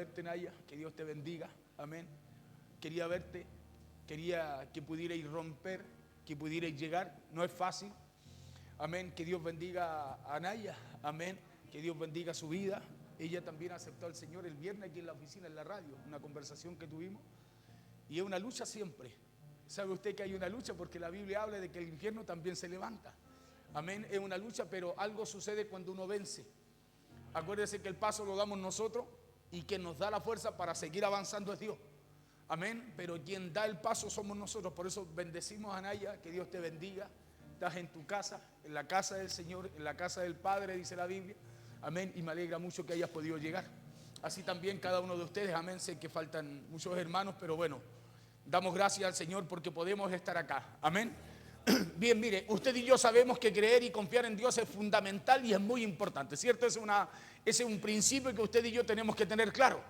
verte, Naya, que Dios te bendiga, amén. Quería verte, quería que pudierais romper, que pudierais llegar, no es fácil, amén. Que Dios bendiga a Naya, amén, que Dios bendiga su vida. Ella también aceptó al Señor el viernes aquí en la oficina, en la radio, una conversación que tuvimos, y es una lucha siempre. ¿Sabe usted que hay una lucha? Porque la Biblia habla de que el infierno también se levanta, amén. Es una lucha, pero algo sucede cuando uno vence. Acuérdese que el paso lo damos nosotros y quien nos da la fuerza para seguir avanzando es Dios. Amén. Pero quien da el paso somos nosotros. Por eso bendecimos a Naya, que Dios te bendiga. Estás en tu casa, en la casa del Señor, en la casa del Padre, dice la Biblia. Amén. Y me alegra mucho que hayas podido llegar. Así también cada uno de ustedes. Amén. Sé que faltan muchos hermanos, pero bueno, damos gracias al Señor porque podemos estar acá. Amén. Bien, mire, usted y yo sabemos que creer y confiar en Dios es fundamental y es muy importante, ¿cierto? Ese es un principio que usted y yo tenemos que tener claro,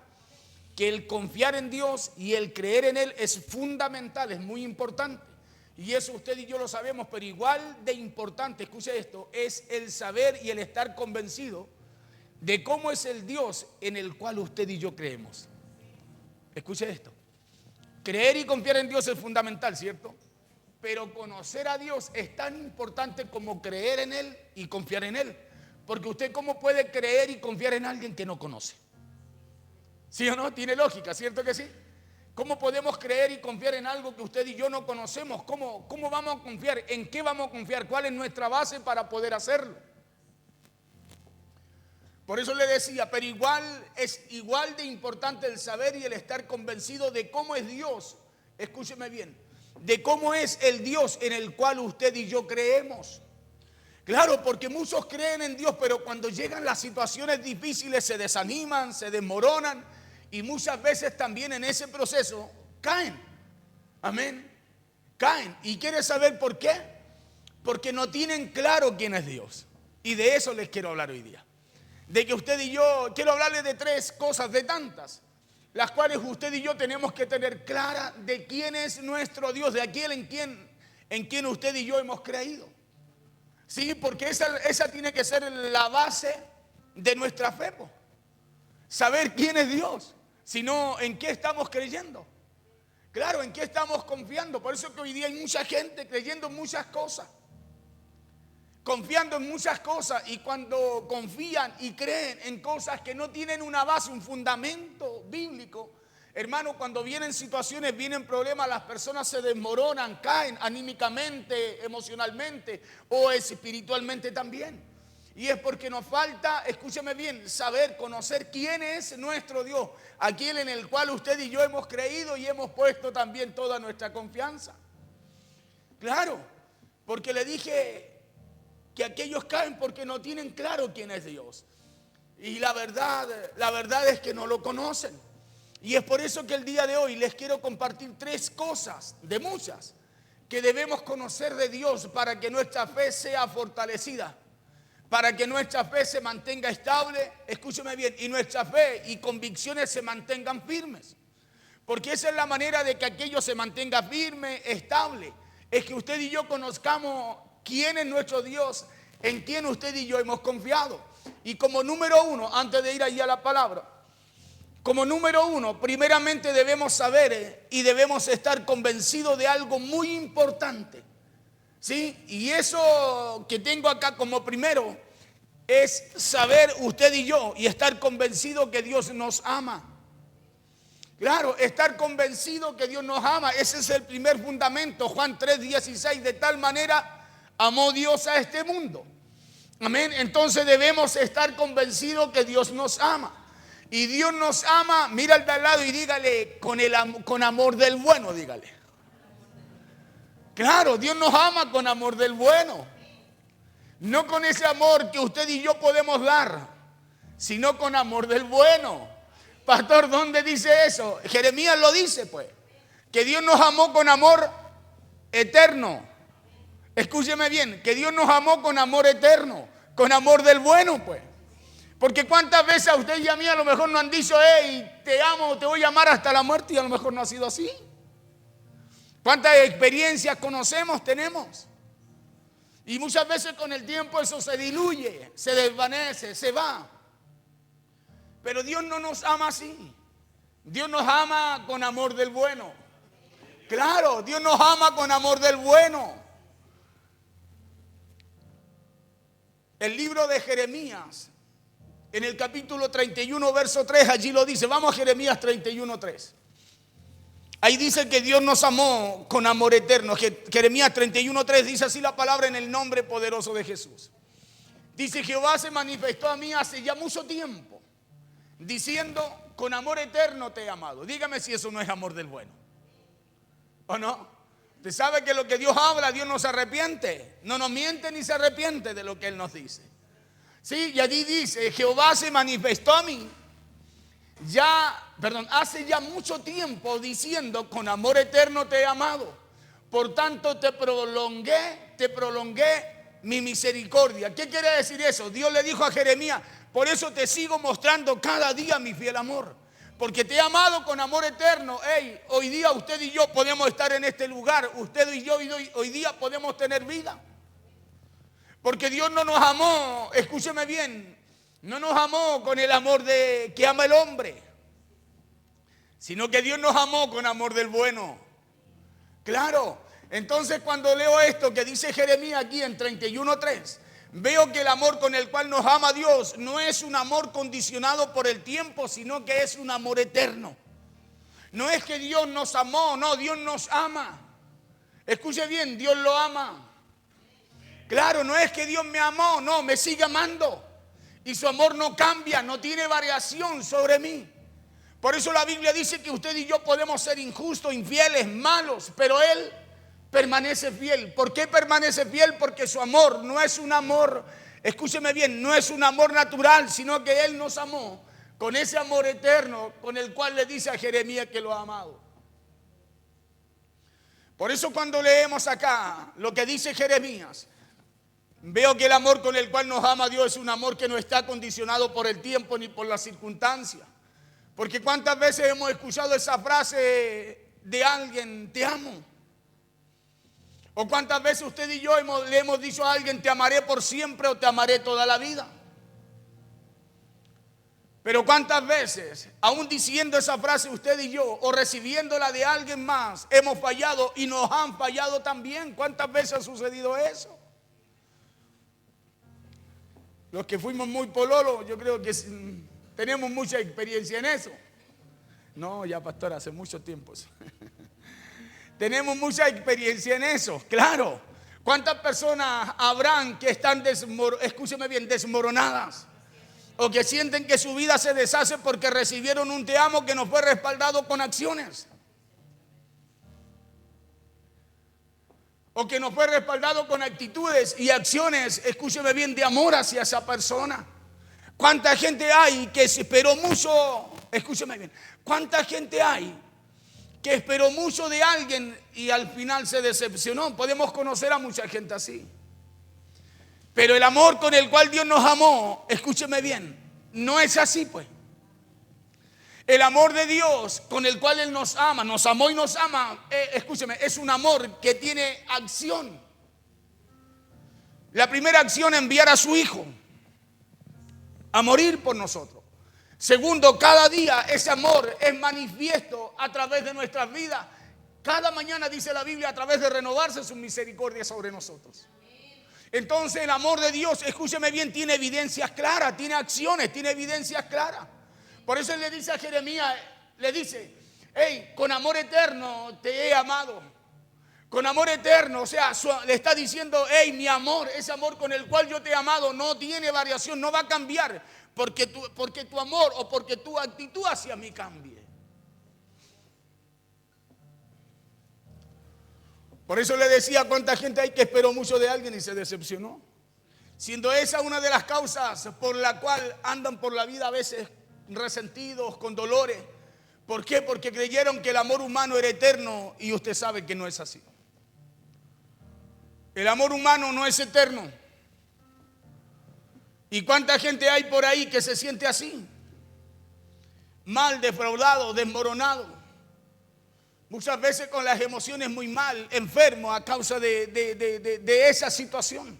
que el confiar en Dios y el creer en Él es fundamental, es muy importante, y eso usted y yo lo sabemos, pero igual de importante, escuche esto, es el saber y el estar convencido de cómo es el Dios en el cual usted y yo creemos. Escuche esto, creer y confiar en Dios es fundamental, ¿cierto? Pero conocer a Dios es tan importante como creer en Él y confiar en Él. Porque usted cómo puede creer y confiar en alguien que no conoce. ¿Sí o no? Tiene lógica, ¿cierto que sí? ¿Cómo podemos creer y confiar en algo que usted y yo no conocemos? ¿Cómo vamos a confiar? ¿En qué vamos a confiar? ¿Cuál es nuestra base para poder hacerlo? Por eso le decía, pero es igual de importante el saber y el estar convencido de cómo es Dios. Escúcheme bien. De cómo es el Dios en el cual usted y yo creemos. Claro, porque muchos creen en Dios, pero cuando llegan las situaciones difíciles se desaniman, se desmoronan y muchas veces también en ese proceso caen. Amén. Caen. ¿Y quiere saber por qué? Porque no tienen claro quién es Dios. Y de eso les quiero hablar hoy día. De que usted y yo, quiero hablarles de tres cosas, de tantas, las cuales usted y yo tenemos que tener clara de quién es nuestro Dios, de aquel en quien usted y yo hemos creído. Sí, porque esa tiene que ser la base de nuestra fe. Saber quién es Dios, sino en qué estamos creyendo. Claro, en qué estamos confiando. Por eso que hoy día hay mucha gente creyendo en muchas cosas, confiando en muchas cosas, y cuando confían y creen en cosas que no tienen una base, un fundamento bíblico, hermano, cuando vienen situaciones, vienen problemas, las personas se desmoronan, caen anímicamente, emocionalmente o espiritualmente también. Y es porque nos falta, escúcheme bien, saber, conocer quién es nuestro Dios, aquel en el cual usted y yo hemos creído y hemos puesto también toda nuestra confianza. Claro, porque le dije que aquellos caen porque no tienen claro quién es Dios. Y la verdad es que no lo conocen. Y es por eso que el día de hoy les quiero compartir tres cosas, de muchas, que debemos conocer de Dios para que nuestra fe sea fortalecida, para que nuestra fe se mantenga estable, escúcheme bien, y nuestra fe y convicciones se mantengan firmes. Porque esa es la manera de que aquello se mantenga firme, estable, es que usted y yo conozcamos quién es nuestro Dios, en quién usted y yo hemos confiado. Y como número uno, antes de ir allí a la palabra, como número uno, primeramente debemos saber y debemos estar convencidos de algo muy importante. ¿Sí? Y eso que tengo acá como primero es saber usted y yo y estar convencido que Dios nos ama. Claro, estar convencido que Dios nos ama, ese es el primer fundamento. Juan 3:16, de tal manera amó Dios a este mundo. Amén. Entonces debemos estar convencidos que Dios nos ama. Y Dios nos ama, mira al de al lado y dígale con amor del bueno, dígale. Claro, Dios nos ama con amor del bueno. No con ese amor que usted y yo podemos dar, sino con amor del bueno. Pastor, ¿dónde dice eso? Jeremías lo dice, pues, que Dios nos amó con amor eterno. Escúcheme bien, que Dios nos amó con amor eterno, con amor del bueno, pues. Porque cuántas veces a usted y a mí a lo mejor nos han dicho, hey, te amo, te voy a amar hasta la muerte, y a lo mejor no ha sido así. ¿Cuántas experiencias conocemos, tenemos? Y muchas veces con el tiempo eso se diluye, se desvanece, se va. Pero Dios no nos ama así. Dios nos ama con amor del bueno. Claro, Dios nos ama con amor del bueno. El libro de Jeremías, en el capítulo 31, verso 3, allí lo dice. Vamos a Jeremías 31, 3. Ahí dice que Dios nos amó con amor eterno. Jeremías 31, 3 dice así la palabra en el nombre poderoso de Jesús. Dice: Jehová se manifestó a mí hace ya mucho tiempo, diciendo: con amor eterno te he amado. Dígame si eso no es amor del bueno, ¿o no? Usted sabe que lo que Dios habla, Dios no se arrepiente. No nos miente ni se arrepiente de lo que Él nos dice. Sí, y allí dice: Jehová se manifestó a mí hace ya mucho tiempo, diciendo: con amor eterno te he amado. Por tanto te prolongué mi misericordia. ¿Qué quiere decir eso? Dios le dijo a Jeremías: por eso te sigo mostrando cada día mi fiel amor, porque te he amado con amor eterno. Hey, hoy día usted y yo podemos estar en este lugar. Usted y yo hoy día podemos tener vida, porque Dios no nos amó, escúcheme bien, no nos amó con el amor que ama el hombre, sino que Dios nos amó con amor del bueno. Claro. Entonces, cuando leo esto que dice Jeremías aquí en 31:3, veo que el amor con el cual nos ama Dios no es un amor condicionado por el tiempo, sino que es un amor eterno. No es que Dios nos amó, no, Dios nos ama. Escuche bien, Dios lo ama. Claro, no es que Dios me amó, no, me sigue amando. Y su amor no cambia, no tiene variación sobre mí. Por eso la Biblia dice que usted y yo podemos ser injustos, infieles, malos, pero Él permanece fiel. ¿Por qué permanece fiel? Porque su amor no es un amor, escúcheme bien, no es un amor natural, sino que Él nos amó con ese amor eterno con el cual le dice a Jeremías que lo ha amado. Por eso cuando leemos acá lo que dice Jeremías, veo que el amor con el cual nos ama Dios es un amor que no está condicionado por el tiempo ni por las circunstancias. Porque cuántas veces hemos escuchado esa frase de alguien: te amo. O cuántas veces usted y yo le hemos dicho a alguien: te amaré por siempre o te amaré toda la vida. Pero cuántas veces, aún diciendo esa frase usted y yo, o recibiéndola de alguien más, hemos fallado y nos han fallado también. ¿Cuántas veces ha sucedido eso? Los que fuimos muy pololos, yo creo que tenemos mucha experiencia en eso. No, ya pastor, hace mucho tiempo eso. Tenemos mucha experiencia en eso, claro. ¿Cuántas personas habrán que están, escúcheme bien, desmoronadas? O que sienten que su vida se deshace porque recibieron un te amo que no fue respaldado con acciones. O que no fue respaldado con actitudes y acciones, escúcheme bien, de amor hacia esa persona. ¿Cuánta gente hay que se esperó mucho? Escúcheme bien. ¿Cuánta gente hay que esperó mucho de alguien y al final se decepcionó? Podemos conocer a mucha gente así. Pero el amor con el cual Dios nos amó, escúcheme bien, no es así pues. El amor de Dios con el cual Él nos amó y nos ama, escúcheme, es un amor que tiene acción. La primera acción, enviar a su Hijo a morir por nosotros. Segundo, cada día ese amor es manifiesto a través de nuestras vidas. Cada mañana, dice la Biblia, a través de renovarse su misericordia sobre nosotros. Entonces el amor de Dios, escúcheme bien, tiene evidencias claras, tiene acciones, tiene evidencias claras. Por eso Él le dice a Jeremías, le dice: hey, con amor eterno te he amado. Con amor eterno, o sea, le está diciendo: hey, mi amor, ese amor con el cual yo te he amado no tiene variación, no va a cambiar porque tu amor o porque tu actitud hacia mí cambie. Por eso le decía: cuánta gente hay que esperó mucho de alguien y se decepcionó. Siendo esa una de las causas por la cual andan por la vida a veces resentidos, con dolores. ¿Por qué? Porque creyeron que el amor humano era eterno y usted sabe que no es así. El amor humano no es eterno. ¿Y cuánta gente hay por ahí que se siente así? Mal, defraudado, desmoronado. Muchas veces con las emociones muy mal, enfermo a causa de esa situación.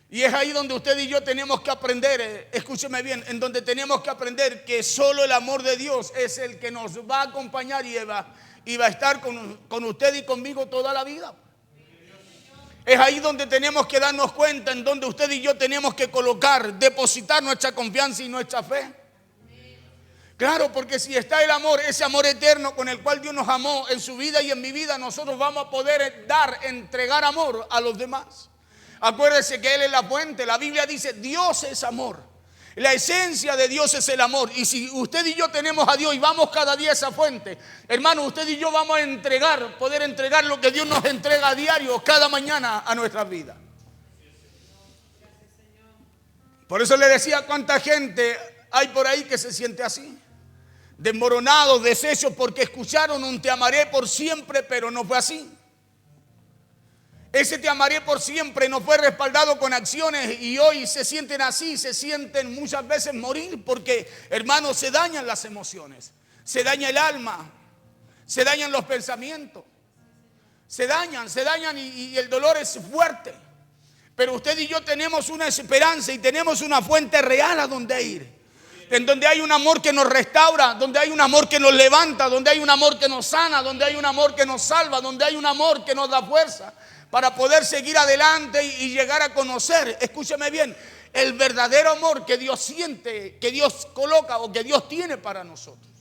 Y es ahí donde usted y yo tenemos que aprender, escúcheme bien, en donde tenemos que aprender que solo el amor de Dios es el que nos va a acompañar y va a estar con usted y conmigo toda la vida. Es ahí donde tenemos que darnos cuenta, en donde usted y yo tenemos que colocar, depositar nuestra confianza y nuestra fe. Claro, porque si está el amor, ese amor eterno con el cual Dios nos amó en su vida y en mi vida, nosotros vamos a poder entregar amor a los demás. Acuérdese que Él es la fuente. La Biblia dice, Dios es amor. La esencia de Dios es el amor. Y si usted y yo tenemos a Dios y vamos cada día a esa fuente, hermano, usted y yo vamos a poder entregar lo que Dios nos entrega a diario, cada mañana a nuestras vidas. Por eso le decía, cuánta gente hay por ahí que se siente así, desmoronados, deshechos, porque escucharon un te amaré por siempre, pero no fue así. Ese te amaré por siempre no fue respaldado con acciones y hoy se sienten así, se sienten muchas veces morir porque, hermanos, se dañan las emociones, se daña el alma, se dañan los pensamientos, se dañan y el dolor es fuerte. Pero usted y yo tenemos una esperanza y tenemos una fuente real a donde ir. En donde hay un amor que nos restaura, donde hay un amor que nos levanta, donde hay un amor que nos sana, donde hay un amor que nos salva, donde hay un amor que nos da fuerza para poder seguir adelante y llegar a conocer, escúcheme bien, el verdadero amor que Dios siente, que Dios coloca o que Dios tiene para nosotros.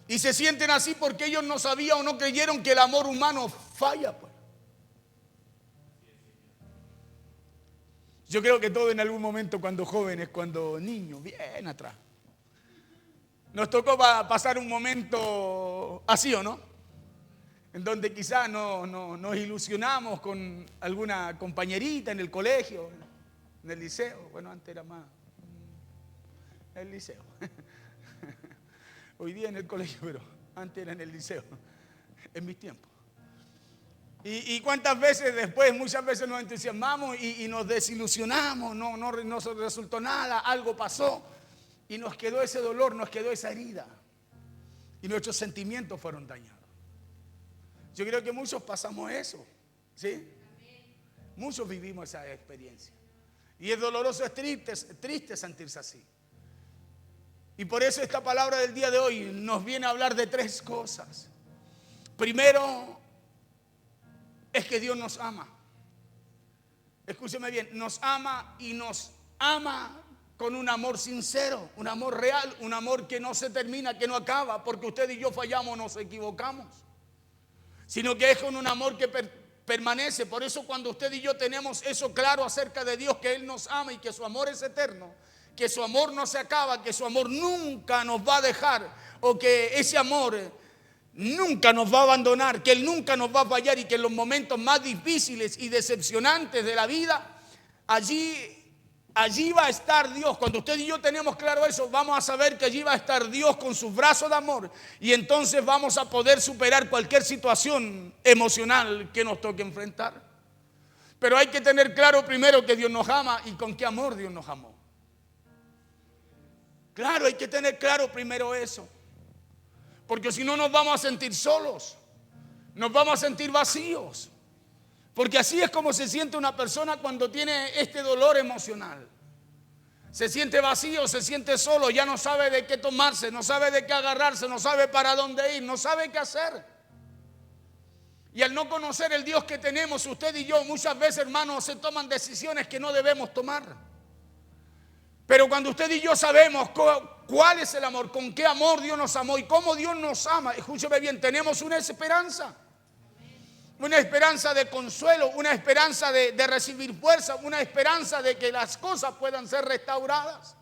Y se sienten así porque ellos no sabían o no creyeron que el amor humano falla, pues. Yo creo que todos en algún momento, cuando jóvenes, cuando niños, bien atrás, nos tocó pasar un momento así, ¿o no? En donde quizás nos ilusionamos con alguna compañerita en el colegio, en el liceo. Bueno, antes era más el liceo. Hoy día en el colegio, pero antes era en el liceo, en mis tiempos. Y cuántas veces después, muchas veces nos entusiasmamos y nos desilusionamos, no resultó nada, algo pasó y nos quedó ese dolor, nos quedó esa herida y nuestros sentimientos fueron dañados. Yo creo que muchos pasamos eso, ¿sí? Muchos vivimos esa experiencia y es doloroso, es triste sentirse así. Y por eso esta palabra del día de hoy nos viene a hablar de tres cosas. Primero, es que Dios nos ama. Escúcheme bien, nos ama y nos ama con un amor sincero, un amor real, un amor que no se termina, que no acaba, porque usted y yo fallamos, nos equivocamos, sino que es con un amor que permanece. Por eso cuando usted y yo tenemos eso claro acerca de Dios, que Él nos ama y que su amor es eterno, que su amor no se acaba, que su amor nunca nos va a dejar, o que ese amor nunca nos va a abandonar, que Él nunca nos va a fallar y que en los momentos más difíciles y decepcionantes de la vida, allí va a estar Dios. Cuando usted y yo tenemos claro eso, vamos a saber que allí va a estar Dios con sus brazos de amor y entonces vamos a poder superar cualquier situación emocional que nos toque enfrentar. Pero hay que tener claro primero que Dios nos ama y con qué amor Dios nos amó. Claro, hay que tener claro primero eso. Porque si no nos vamos a sentir solos, nos vamos a sentir vacíos. Porque así es como se siente una persona cuando tiene este dolor emocional. Se siente vacío, se siente solo, ya no sabe de qué tomarse, no sabe de qué agarrarse, no sabe para dónde ir, no sabe qué hacer. Y al no conocer el Dios que tenemos, usted y yo, muchas veces, hermanos, se toman decisiones que no debemos tomar. Pero cuando usted y yo sabemos cuál es el amor, con qué amor Dios nos amó y cómo Dios nos ama, escúcheme bien, tenemos una esperanza. Una esperanza de consuelo, una esperanza de recibir fuerza, una esperanza de que las cosas puedan ser restauradas.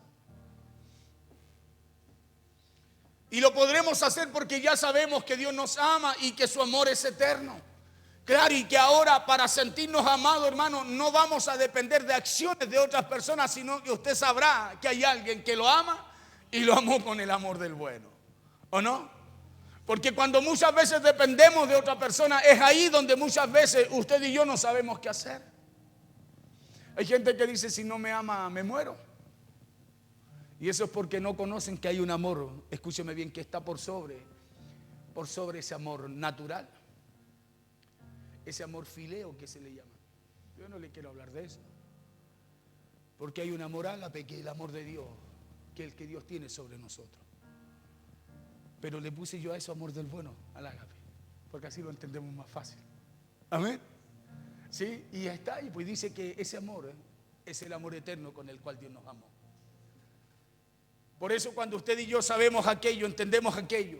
Y lo podremos hacer porque ya sabemos que Dios nos ama y que su amor es eterno. Claro, y que ahora para sentirnos amados, hermano, no vamos a depender de acciones de otras personas, sino que usted sabrá que hay alguien que lo ama y lo amó con el amor del bueno. ¿O no? Porque cuando muchas veces dependemos de otra persona, es ahí donde muchas veces usted y yo no sabemos qué hacer. Hay gente que dice, si no me ama, me muero. Y eso es porque no conocen que hay un amor, escúcheme bien, que está por sobre ese amor natural. Ese amor fileo que se le llama. Yo no le quiero hablar de eso. Porque hay un amor ágape, que es el amor de Dios, que es el que Dios tiene sobre nosotros. Pero le puse yo a eso amor del bueno, al ágape, porque así lo entendemos más fácil. Amén. Sí, y está ahí, pues dice que ese amor es el amor eterno con el cual Dios nos amó. Por eso cuando usted y yo sabemos aquello, entendemos aquello,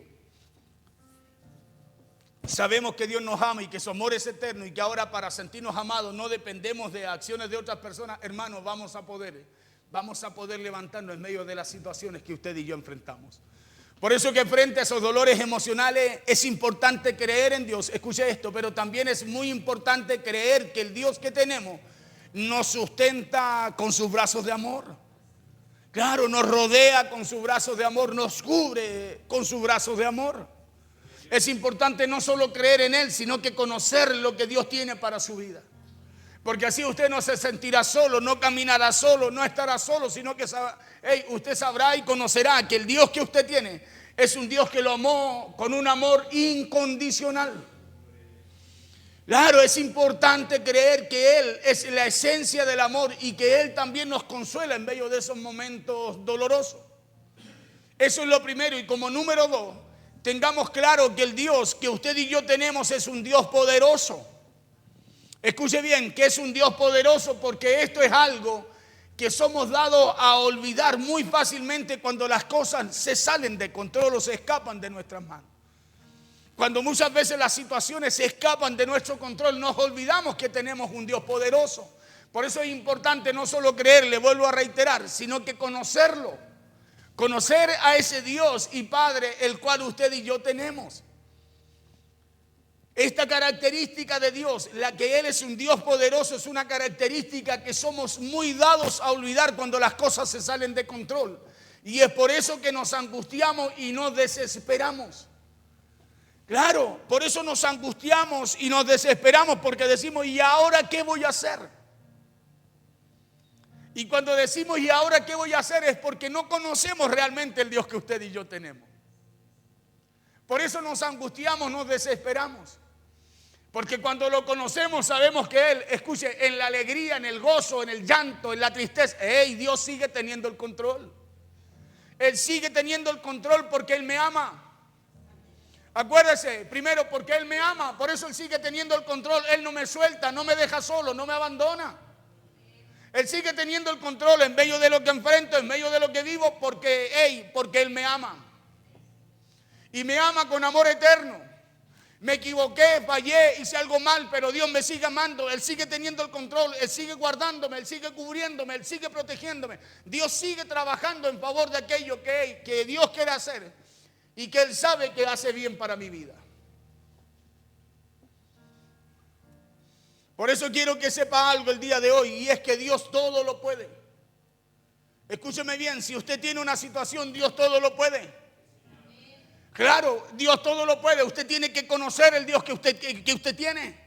sabemos que Dios nos ama y que su amor es eterno y que ahora para sentirnos amados no dependemos de acciones de otras personas, hermanos, vamos a poder levantarnos en medio de las situaciones que usted y yo enfrentamos. Por eso que frente a esos dolores emocionales es importante creer en Dios. Escuche esto, pero también es muy importante creer que el Dios que tenemos nos sustenta con sus brazos de amor. Claro, nos rodea con sus brazos de amor, nos cubre con sus brazos de amor. Es importante no solo creer en Él, sino que conocer lo que Dios tiene para su vida. Porque así usted no se sentirá solo, no caminará solo, no estará solo, sino que usted sabrá y conocerá que el Dios que usted tiene es un Dios que lo amó con un amor incondicional. Claro, es importante creer que Él es la esencia del amor y que Él también nos consuela en medio de esos momentos dolorosos. Eso es lo primero. Y como número 2, tengamos claro que el Dios que usted y yo tenemos es un Dios poderoso. Escuche bien, que es un Dios poderoso, porque esto es algo que somos dados a olvidar muy fácilmente cuando las cosas se salen de control o se escapan de nuestras manos. Cuando muchas veces las situaciones se escapan de nuestro control, nos olvidamos que tenemos un Dios poderoso. Por eso es importante no solo creerle, vuelvo a reiterar, sino que conocerlo. Conocer a ese Dios y Padre el cual usted y yo tenemos. Esta característica de Dios, la que Él es un Dios poderoso, es una característica que somos muy dados a olvidar cuando las cosas se salen de control. Y es por eso que nos angustiamos y nos desesperamos. Claro, por eso nos angustiamos y nos desesperamos, porque decimos, ¿y ahora qué voy a hacer? Y cuando decimos, ¿y ahora qué voy a hacer? Es porque no conocemos realmente el Dios que usted y yo tenemos. Por eso nos angustiamos, nos desesperamos. Porque cuando lo conocemos sabemos que Él, escuche, en la alegría, en el gozo, en el llanto, en la tristeza, Dios sigue teniendo el control. Él sigue teniendo el control porque Él me ama. Acuérdese, primero porque Él me ama, por eso Él sigue teniendo el control. Él no me suelta, no me deja solo, no me abandona. Él sigue teniendo el control en medio de lo que enfrento, en medio de lo que vivo, porque Él me ama. Y me ama con amor eterno. Me equivoqué, fallé, hice algo mal, pero Dios me sigue amando. Él sigue teniendo el control, Él sigue guardándome, Él sigue cubriéndome, Él sigue protegiéndome. Dios sigue trabajando en favor de aquello que Dios quiere hacer y que Él sabe que hace bien para mi vida. Por eso quiero que sepa algo el día de hoy, y es que Dios todo lo puede. Escúcheme bien, si usted tiene una situación, Dios todo lo puede. Claro, Dios todo lo puede. Usted tiene que conocer el Dios que usted tiene.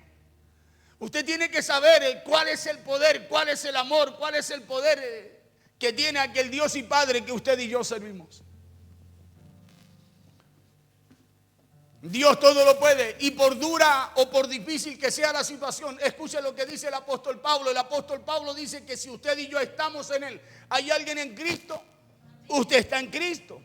Usted tiene que saber cuál es el poder, cuál es el amor, cuál es el poder que tiene aquel Dios y Padre que usted y yo servimos. Dios todo lo puede, y por dura o por difícil que sea la situación, escuche lo que dice el apóstol Pablo. El apóstol Pablo dice que si usted y yo estamos en Él, ¿hay alguien en Cristo? Usted está en Cristo.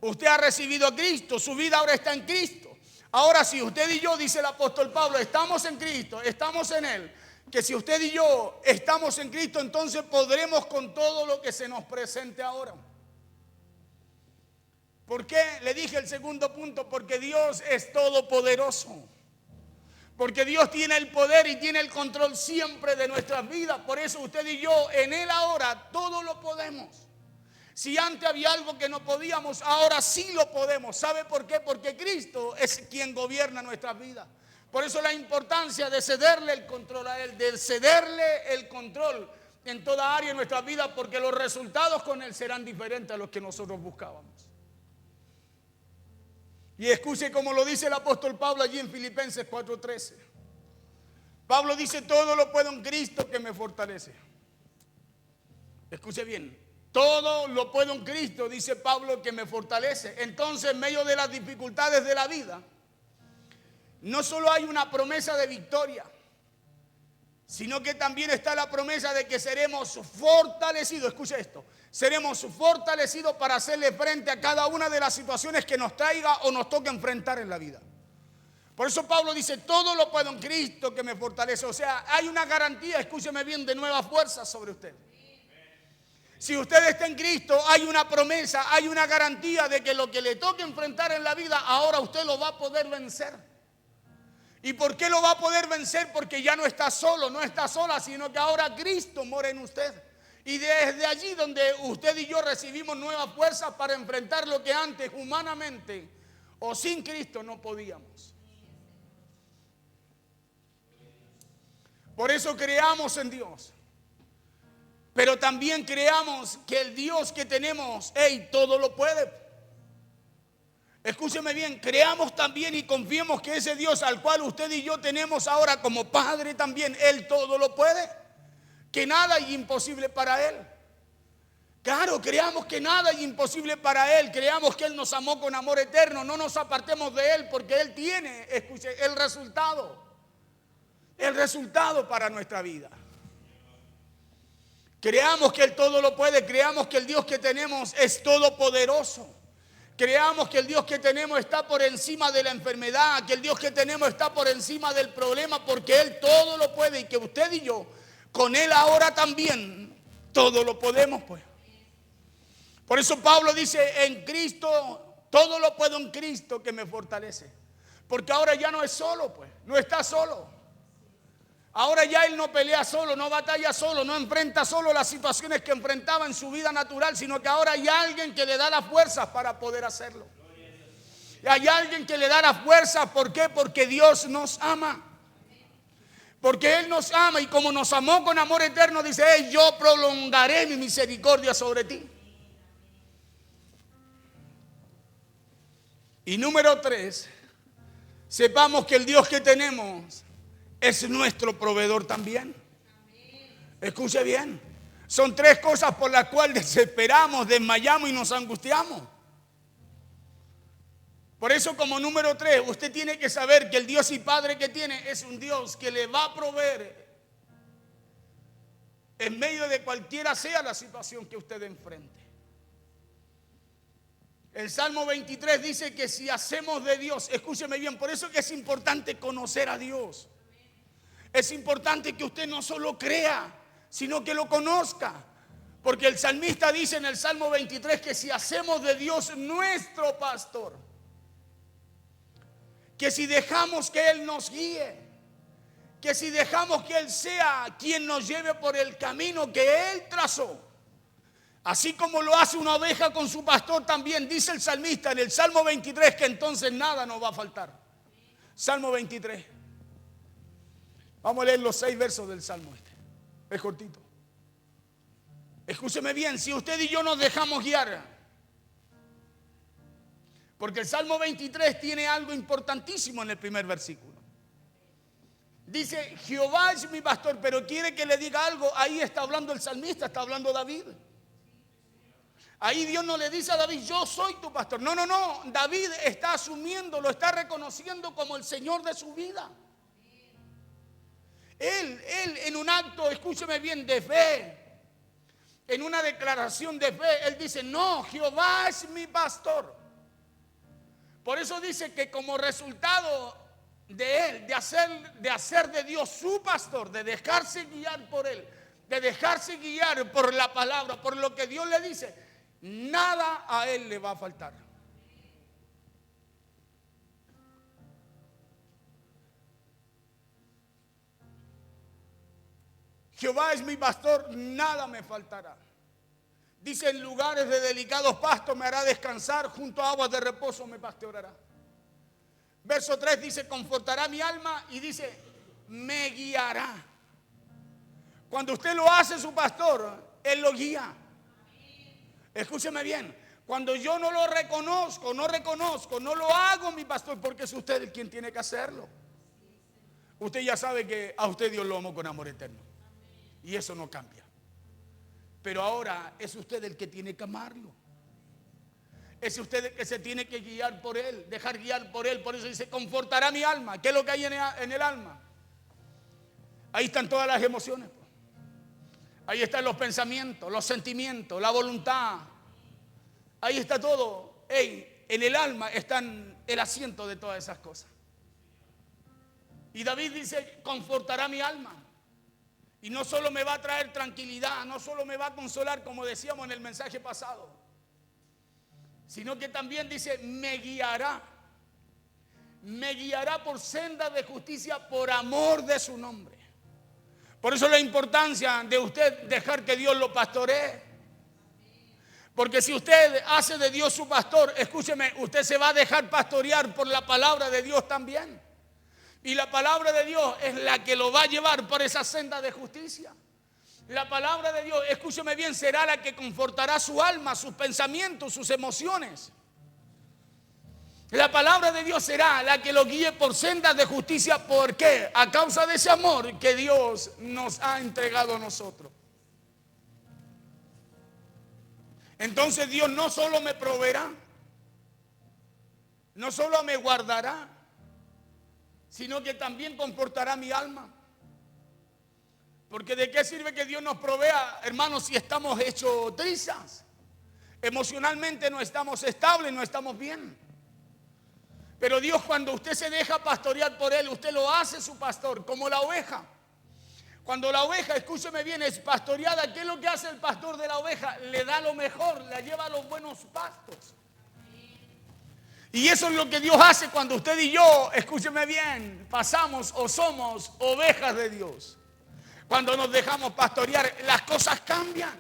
Usted ha recibido a Cristo, su vida ahora está en Cristo. Ahora si usted y yo, dice el apóstol Pablo, estamos en Cristo, estamos en Él, que si usted y yo estamos en Cristo, entonces podremos con todo lo que se nos presente ahora. ¿Por qué? Le dije el segundo punto, porque Dios es todopoderoso. Porque Dios tiene el poder y tiene el control siempre de nuestras vidas. Por eso usted y yo en Él ahora todo lo podemos. Si antes había algo que no podíamos, ahora sí lo podemos. ¿Sabe por qué? Porque Cristo es quien gobierna nuestras vidas. Por eso la importancia de cederle el control a Él, de cederle el control en toda área de nuestras vidas, porque los resultados con Él serán diferentes a los que nosotros buscábamos. Y escuche como lo dice el apóstol Pablo allí en Filipenses 4:13. Pablo dice, todo lo puedo en Cristo que me fortalece. Escuche bien. Todo lo puedo en Cristo, dice Pablo, que me fortalece. Entonces, en medio de las dificultades de la vida, no solo hay una promesa de victoria, sino que también está la promesa de que seremos fortalecidos. Escuche esto, seremos fortalecidos para hacerle frente a cada una de las situaciones que nos traiga o nos toque enfrentar en la vida. Por eso Pablo dice, todo lo puedo en Cristo que me fortalece. O sea, hay una garantía, escúcheme bien, de nuevas fuerzas sobre usted. Si usted está en Cristo, hay una promesa, hay una garantía de que lo que le toque enfrentar en la vida, ahora usted lo va a poder vencer. ¿Y por qué lo va a poder vencer? Porque ya no está solo, no está sola, sino que ahora Cristo mora en usted. Y desde allí donde usted y yo recibimos nuevas fuerzas para enfrentar lo que antes humanamente o sin Cristo no podíamos. Por eso creamos en Dios. Pero también creamos que el Dios que tenemos, todo lo puede. Escúcheme bien, creamos también y confiemos que ese Dios al cual usted y yo tenemos ahora como Padre también, Él todo lo puede. Que nada es imposible para Él. Claro, creamos que nada es imposible para Él. Creamos que Él nos amó con amor eterno. No nos apartemos de Él porque Él tiene, escuche, el resultado para nuestra vida. Creamos que Él todo lo puede, creamos que el Dios que tenemos es todopoderoso. Creamos que el Dios que tenemos está por encima de la enfermedad, que el Dios que tenemos está por encima del problema, porque Él todo lo puede y que usted y yo, con Él ahora también, todo lo podemos, pues. Por eso Pablo dice, en Cristo, todo lo puedo en Cristo que me fortalece. Porque ahora ya no es solo, pues, no está solo. Ahora ya él no pelea solo, no batalla solo, no enfrenta solo las situaciones que enfrentaba en su vida natural, sino que ahora hay alguien que le da las fuerzas para poder hacerlo. Y hay alguien que le da las fuerzas, ¿por qué? Porque Dios nos ama. Porque Él nos ama y como nos amó con amor eterno, dice, yo prolongaré mi misericordia sobre ti. Y número 3, sepamos que el Dios que tenemos es nuestro proveedor también. Escuche bien. Son 3 cosas por las cuales desesperamos, desmayamos y nos angustiamos. Por eso como número 3, usted tiene que saber que el Dios y Padre que tiene es un Dios que le va a proveer en medio de cualquiera sea la situación que usted enfrente. El Salmo 23 dice que si hacemos de Dios, escúcheme bien, por eso que es importante conocer a Dios. Es importante que usted no solo crea, sino que lo conozca. Porque el salmista dice en el Salmo 23 que si hacemos de Dios nuestro pastor, que si dejamos que Él nos guíe, que si dejamos que Él sea quien nos lleve por el camino que Él trazó, así como lo hace una oveja con su pastor, también dice el salmista en el Salmo 23 que entonces nada nos va a faltar. Salmo 23. Vamos a leer los 6 versos del Salmo este. Es cortito. Escúcheme bien, si usted y yo nos dejamos guiar, porque el Salmo 23 tiene algo importantísimo en el primer versículo. Dice, Jehová es mi pastor, pero quiere que le diga algo. Ahí está hablando el salmista, está hablando David. Ahí Dios no le dice a David, yo soy tu pastor. No. David está asumiendo, lo está reconociendo como el Señor de su vida. Él en un acto, escúcheme bien, de fe, en una declaración de fe, él dice, no, Jehová es mi pastor. Por eso dice que como resultado de él, de hacer de Dios su pastor, de dejarse guiar por él, de dejarse guiar por la palabra, por lo que Dios le dice, nada a él le va a faltar. Jehová es mi pastor, nada me faltará. Dice, en lugares de delicados pastos me hará descansar, junto a aguas de reposo me pastoreará. Verso 3 dice, confortará mi alma y dice, me guiará. Cuando usted lo hace su pastor, Él lo guía. Escúcheme bien, cuando yo no lo reconozco, no lo hago mi pastor, porque es usted el quien tiene que hacerlo. Usted ya sabe que a usted Dios lo amó con amor eterno. Y eso no cambia. Pero ahora es usted el que tiene que amarlo. Es usted el que se tiene que guiar por Él, dejar guiar por Él. Por eso dice, confortará mi alma. ¿Qué es lo que hay en el alma? Ahí están todas las emociones. Ahí están los pensamientos, los sentimientos, la voluntad. Ahí está todo. En el alma está el asiento de todas esas cosas. Y David dice, confortará mi alma. Y no solo me va a traer tranquilidad, no solo me va a consolar, como decíamos en el mensaje pasado, sino que también dice, me guiará por sendas de justicia por amor de su nombre. Por eso la importancia de usted dejar que Dios lo pastoree. Porque si usted hace de Dios su pastor, escúcheme, usted se va a dejar pastorear por la palabra de Dios también. Y la palabra de Dios es la que lo va a llevar por esa senda de justicia. La palabra de Dios, escúcheme bien, será la que confortará su alma, sus pensamientos, sus emociones. La palabra de Dios será la que lo guíe por sendas de justicia. ¿Por qué? A causa de ese amor que Dios nos ha entregado a nosotros. Entonces Dios no solo me proveerá, no solo me guardará, sino que también confortará mi alma. Porque ¿de qué sirve que Dios nos provea, hermanos, si estamos hechos trizas? Emocionalmente no estamos estables, no estamos bien. Pero Dios, cuando usted se deja pastorear por Él, usted lo hace su pastor, como la oveja. Cuando la oveja, escúcheme bien, es pastoreada, ¿qué es lo que hace el pastor de la oveja? Le da lo mejor, la lleva a los buenos pastos. Y eso es lo que Dios hace cuando usted y yo, escúcheme bien, pasamos o somos ovejas de Dios. Cuando nos dejamos pastorear, las cosas cambian.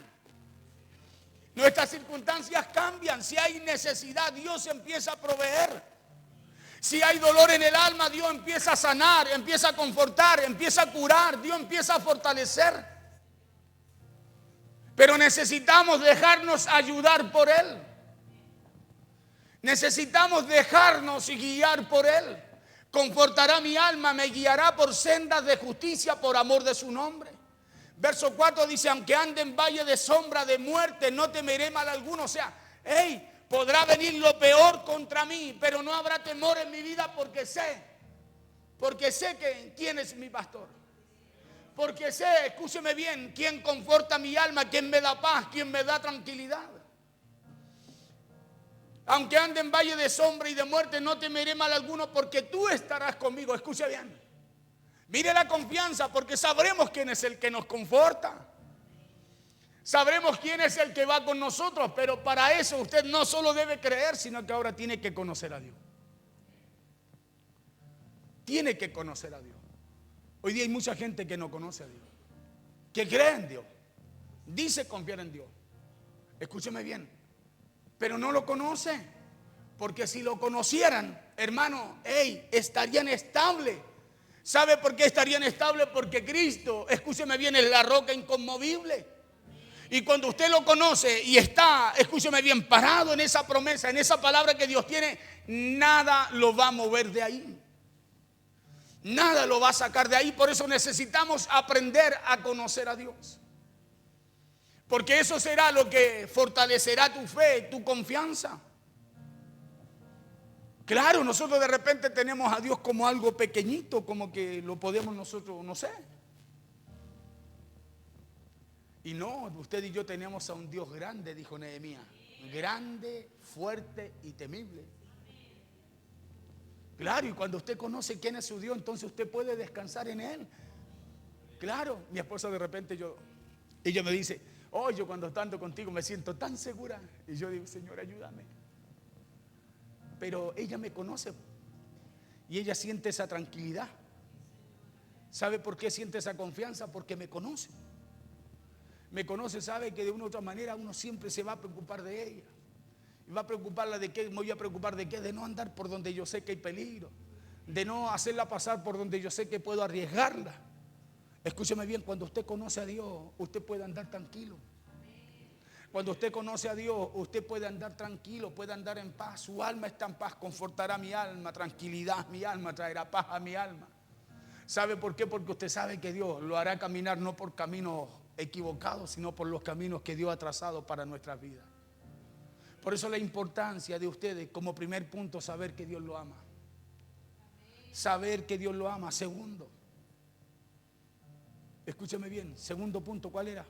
Nuestras circunstancias cambian. Si hay necesidad, Dios empieza a proveer. Si hay dolor en el alma, Dios empieza a sanar, empieza a confortar, empieza a curar, Dios empieza a fortalecer. Pero necesitamos dejarnos ayudar por Él. Necesitamos dejarnos guiar por Él. Confortará mi alma, me guiará por sendas de justicia por amor de su nombre. Verso 4 dice, aunque ande en valle de sombra de muerte, no temeré mal alguno. O sea, podrá venir lo peor contra mí, pero no habrá temor en mi vida porque sé que quién es mi pastor. Porque sé, escúcheme bien, quién conforta mi alma, quién me da paz, quién me da tranquilidad. Aunque ande en valle de sombra y de muerte, no temeré mal alguno porque tú estarás conmigo. Escuche bien. Mire la confianza, porque sabremos quién es el que nos conforta. Sabremos quién es el que va con nosotros, pero para eso usted no solo debe creer, sino que ahora tiene que conocer a Dios. Tiene que conocer a Dios. Hoy día hay mucha gente que no conoce a Dios, que cree en Dios, dice confiar en Dios. Escúcheme bien, pero no lo conoce, porque si lo conocieran, hermano, estarían estables. ¿Sabe por qué estarían estables? Porque Cristo, escúcheme bien, es la roca inconmovible. Y cuando usted lo conoce y está, escúcheme bien, parado en esa promesa, en esa palabra que Dios tiene, nada lo va a mover de ahí. Nada lo va a sacar de ahí. Por eso necesitamos aprender a conocer a Dios. Porque eso será lo que fortalecerá tu fe, tu confianza. Claro, nosotros de repente tenemos a Dios como algo pequeñito, como que lo podemos nosotros, no sé. Y no, usted y yo tenemos a un Dios grande, dijo Nehemías. Grande, fuerte y temible. Claro, y cuando usted conoce quién es su Dios, entonces usted puede descansar en Él. Claro, mi esposa de repente ella me dice, yo cuando ando contigo me siento tan segura. Y yo digo, Señor, ayúdame. Pero ella me conoce y ella siente esa tranquilidad. ¿Sabe por qué siente esa confianza? Porque me conoce. Me conoce, sabe que de una u otra manera uno siempre se va a preocupar de ella. Y va a preocuparla de qué, me voy a preocupar de qué, de no andar por donde yo sé que hay peligro, de no hacerla pasar por donde yo sé que puedo arriesgarla. Escúcheme bien, cuando usted conoce a Dios, usted puede andar tranquilo. Cuando usted conoce a Dios, usted puede andar tranquilo, puede andar en paz. Su alma está en paz, confortará mi alma, tranquilidad mi alma, traerá paz a mi alma. ¿Sabe por qué? Porque usted sabe que Dios lo hará caminar no por caminos equivocados, sino por los caminos que Dios ha trazado para nuestras vidas. Por eso la importancia de ustedes, como primer punto, saber que Dios lo ama. Saber que Dios lo ama. Segundo, Escúchame bien, segundo punto, ¿cuál era?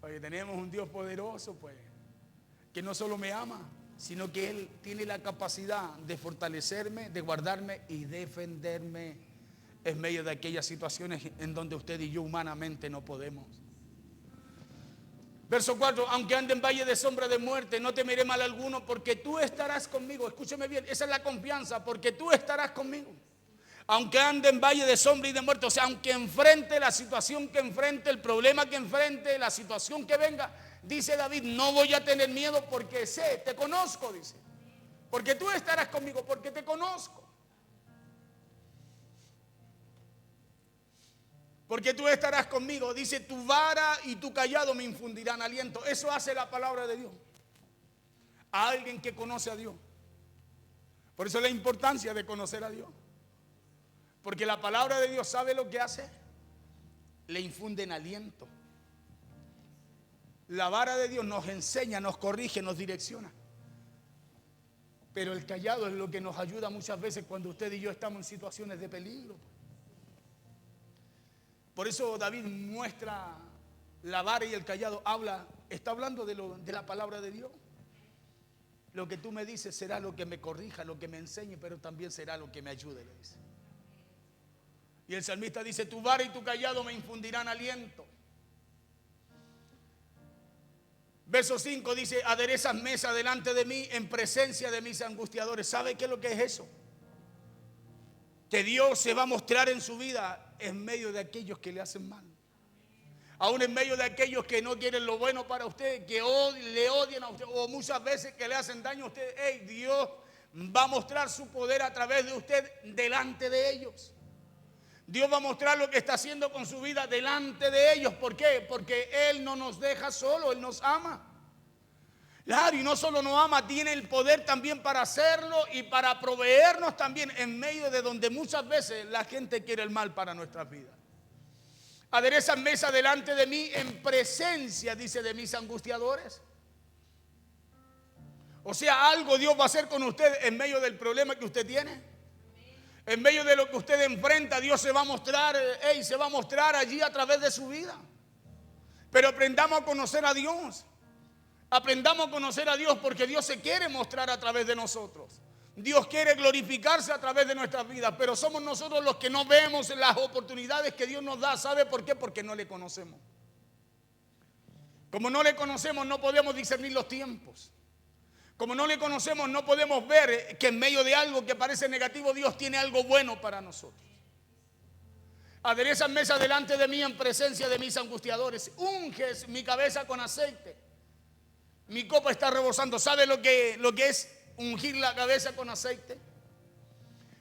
Oye, tenemos un Dios poderoso, pues, que no solo me ama, sino que Él tiene la capacidad de fortalecerme, de guardarme y defenderme en medio de aquellas situaciones en donde usted y yo humanamente no podemos. Verso 4, aunque ande en valle de sombra de muerte, no temeré mal alguno, porque tú estarás conmigo. Escúcheme bien, esa es la confianza, porque tú estarás conmigo. Aunque ande en valle de sombra y de muerte, o sea, aunque enfrente la situación que enfrente, el problema que enfrente, la situación que venga, dice David, no voy a tener miedo porque sé, te conozco, dice. Porque tú estarás conmigo, porque te conozco. Porque tú estarás conmigo, dice, tu vara y tu callado me infundirán aliento. Eso hace la palabra de Dios a alguien que conoce a Dios. Por eso la importancia de conocer a Dios. Porque la palabra de Dios, ¿sabe lo que hace? Le infunden aliento. La vara de Dios nos enseña, nos corrige, nos direcciona. Pero el callado es lo que nos ayuda muchas veces cuando usted y yo estamos en situaciones de peligro. Por eso David muestra la vara y el callado, está hablando de la palabra de Dios. Lo que tú me dices será lo que me corrija, lo que me enseñe, pero también será lo que me ayude, le dice. Y el salmista dice, tu vara y tu callado me infundirán aliento. Verso 5 dice, aderezas mesa delante de mí en presencia de mis angustiadores. ¿Sabe qué es lo que es eso? Que Dios se va a mostrar en su vida en medio de aquellos que le hacen mal. Aún en medio de aquellos que no quieren lo bueno para usted, que le odian a usted, o muchas veces que le hacen daño a usted. Hey, Dios va a mostrar su poder a través de usted delante de ellos. Dios va a mostrar lo que está haciendo con su vida delante de ellos. ¿Por qué? Porque Él no nos deja solo, Él nos ama. Claro, y no solo nos ama, tiene el poder también para hacerlo y para proveernos también en medio de donde muchas veces la gente quiere el mal para nuestras vidas. Aderezan mesa delante de mí en presencia, dice, de mis angustiadores. O sea, algo Dios va a hacer con usted en medio del problema que usted tiene. En medio de lo que usted enfrenta, Dios se va a mostrar, se va a mostrar allí a través de su vida. Pero aprendamos a conocer a Dios. Aprendamos a conocer a Dios porque Dios se quiere mostrar a través de nosotros. Dios quiere glorificarse a través de nuestras vidas, pero somos nosotros los que no vemos las oportunidades que Dios nos da. ¿Sabe por qué? Porque no le conocemos. Como no le conocemos, no podemos discernir los tiempos. Como no le conocemos, no podemos ver que en medio de algo que parece negativo, Dios tiene algo bueno para nosotros. Aderezas mesa delante de mí en presencia de mis angustiadores. Unges mi cabeza con aceite. Mi copa está rebosando. ¿Sabe lo que es ungir la cabeza con aceite?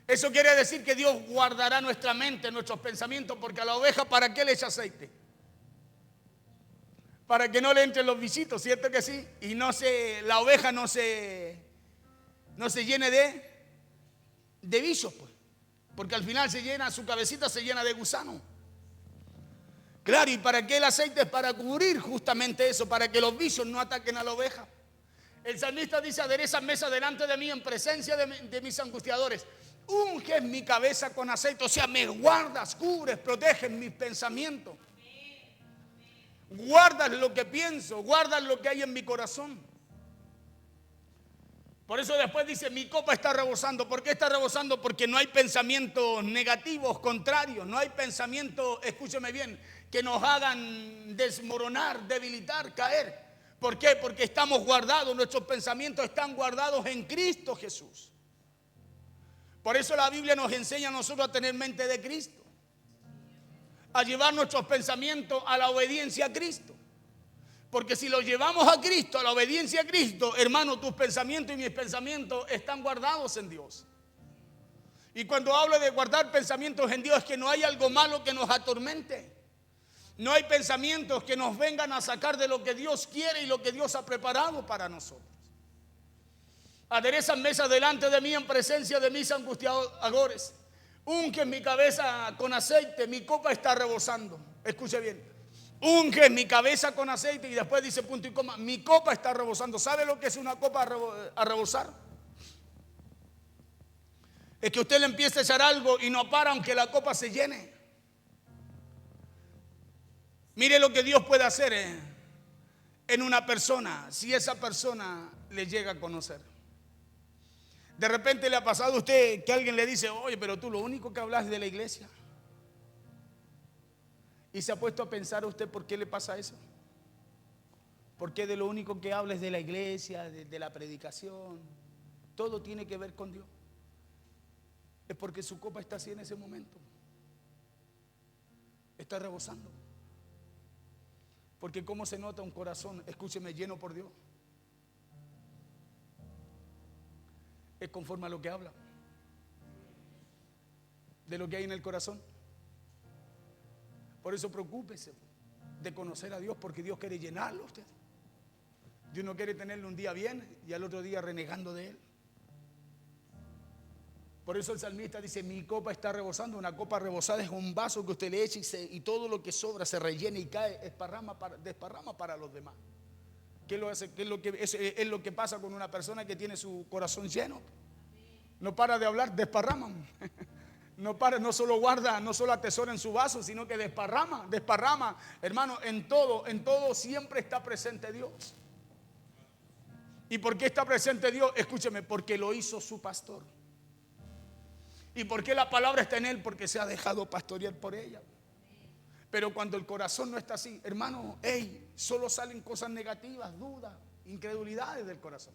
Eso quiere decir que Dios guardará nuestra mente, nuestros pensamientos, porque a la oveja, ¿para qué le echa aceite? Para que no le entren los bichitos, ¿cierto que sí? Y la oveja no se llene de bichos, pues. Porque al final su cabecita se llena de gusanos. Claro, ¿y para qué el aceite? Es para cubrir justamente eso, para que los bichos no ataquen a la oveja. El salmista dice, aderezas mesa delante de mí en presencia de mis angustiadores. Unges mi cabeza con aceite, o sea, me guardas, cubres, proteges mis pensamientos. Guardas lo que pienso, guardas lo que hay en mi corazón. Por eso después dice, mi copa está rebosando. ¿Por qué está rebosando? Porque no hay pensamientos negativos, contrarios. No hay pensamientos, escúcheme bien, que nos hagan desmoronar, debilitar, caer. ¿Por qué? Porque estamos guardados, nuestros pensamientos están guardados en Cristo Jesús. Por eso la Biblia nos enseña a nosotros a tener mente de Cristo, a llevar nuestros pensamientos a la obediencia a Cristo. Porque si los llevamos a Cristo, a la obediencia a Cristo, hermano, tus pensamientos y mis pensamientos están guardados en Dios. Y cuando hablo de guardar pensamientos en Dios, es que no hay algo malo que nos atormente. No hay pensamientos que nos vengan a sacar de lo que Dios quiere y lo que Dios ha preparado para nosotros. Aderezan mesa delante de mí en presencia de mis angustiadores. Unge mi cabeza con aceite, mi copa está rebosando. Escuche bien. Unge mi cabeza con aceite y después dice punto y coma, mi copa está rebosando. ¿Sabe lo que es una copa a rebosar? Es que usted le empieza a echar algo y no para aunque la copa se llene. Mire lo que Dios puede hacer en una persona si esa persona le llega a conocer. De repente le ha pasado a usted que alguien le dice: oye, pero tú lo único que hablas es de la iglesia. Y se ha puesto a pensar usted por qué le pasa eso. ¿Por qué de lo único que habla es de la iglesia, de la predicación? Todo tiene que ver con Dios. Es porque su copa está así en ese momento. Está rebosando. Porque ¿cómo se nota un corazón, escúcheme, lleno por Dios? Es conforme a lo que habla, de lo que hay en el corazón. Por eso preocúpese de conocer a Dios, porque Dios quiere llenarlo a usted. Dios no quiere tenerle un día bien y al otro día renegando de Él. Por eso el salmista dice: mi copa está rebosando. Una copa rebosada es un vaso que usted le echa y todo lo que sobra se rellena y cae, desparrama para los demás. ¿Qué es lo que pasa con una persona que tiene su corazón lleno? No para de hablar, desparraman. No solo guarda, no solo atesora en su vaso, sino que desparrama. Hermano, en todo siempre está presente Dios. ¿Y por qué está presente Dios? Escúcheme, porque lo hizo su pastor. ¿Y por qué la palabra está en él? Porque se ha dejado pastorear por ella. Pero cuando el corazón no está así, hermano, solo salen cosas negativas, dudas, incredulidades del corazón.